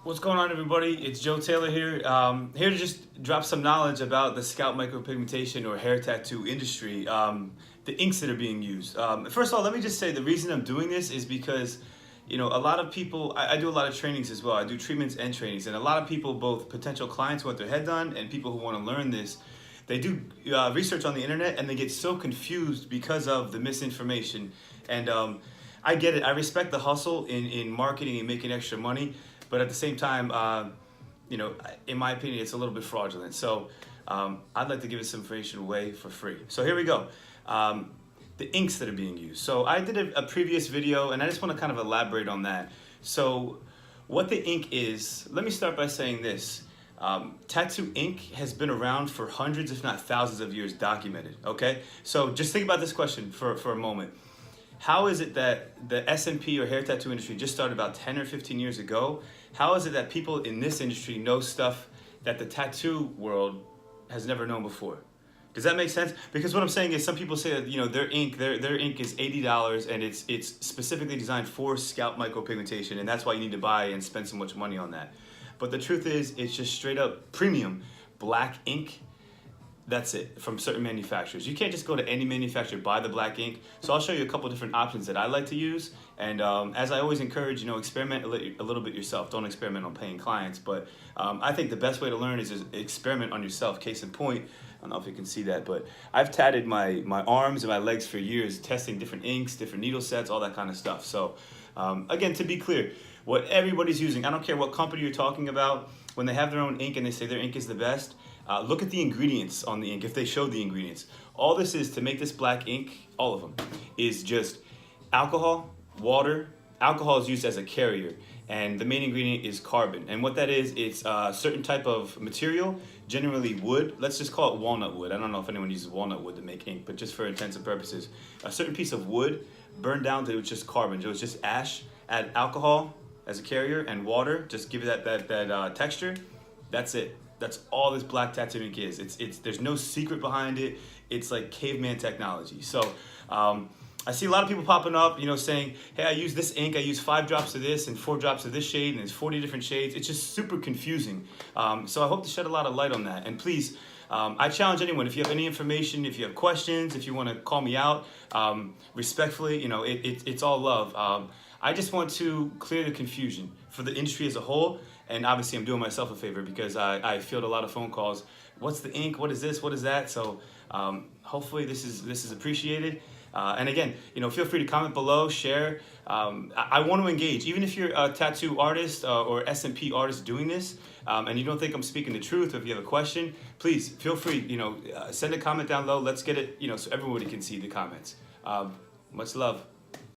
What's going on, everybody? It's Joe Taylor here. Here to just drop some knowledge about the scalp micropigmentation or hair tattoo industry, the inks that are being used. First of all, let me just say the reason I'm doing this is because, a lot of people, I do a lot of trainings as well. I do treatments and trainings, and a lot of people, both potential clients who want their head done and people who want to learn this, they do research on the internet and they get so confused because of the misinformation. And I get it. I respect the hustle in marketing and making extra money. But at the same time, in my opinion, it's a little bit fraudulent. So I'd like to give this information away for free. So here we go. The inks that are being used. So I did a previous video, and I just want to kind of elaborate on that. So what the ink is, let me start by saying this. Tattoo ink has been around for hundreds, if not thousands of years documented, okay? So just think about this question for a moment. How is it that the S&P or hair tattoo industry just started about 10 or 15 years ago? How is it that people in this industry know stuff that the tattoo world has never known before? Does that make sense? Because what I'm saying is some people say that their ink is $80 and it's specifically designed for scalp micropigmentation, and that's why you need to buy and spend so much money on that. But the truth is it's just straight up premium black ink. That's it, from certain manufacturers. You can't just go to any manufacturer, buy the black ink. So I'll show you a couple different options that I like to use. And as I always encourage, experiment a little bit yourself. Don't experiment on paying clients. But I think the best way to learn is experiment on yourself. Case in point, I don't know if you can see that, but I've tatted my arms and my legs for years, testing different inks, different needle sets, all that kind of stuff. So again, to be clear, what everybody's using, I don't care what company you're talking about, when they have their own ink and they say their ink is the best, look at the ingredients on the ink, if they show the ingredients. All this is to make this black ink, all of them, is just alcohol, water. Alcohol is used as a carrier, and the main ingredient is carbon. And what that is, it's a certain type of material, generally wood. Let's just call it walnut wood. I don't know if anyone uses walnut wood to make ink, but just for intents and purposes. A certain piece of wood burned down to just carbon. So it's just ash, add alcohol as a carrier, and water, just give it that texture. That's it. That's all this black tattoo ink is. There's no secret behind it. It's like caveman technology. So I see a lot of people popping up, saying, hey, I use this ink. I use 5 drops of this and 4 drops of this shade, and there's 40 different shades. It's just super confusing. So I hope to shed a lot of light on that. And please, I challenge anyone, if you have any information, if you have questions, if you want to call me out, respectfully, it's all love. I just want to clear the confusion for the industry as a whole. And obviously I'm doing myself a favor because I field a lot of phone calls. What's the ink? What is this? What is that? So hopefully this is appreciated. And again, feel free to comment below, share. I want to engage. Even if you're a tattoo artist or S&P artist doing this, and you don't think I'm speaking the truth, or if you have a question, please feel free, send a comment down below. Let's get it, so everybody can see the comments. Much love.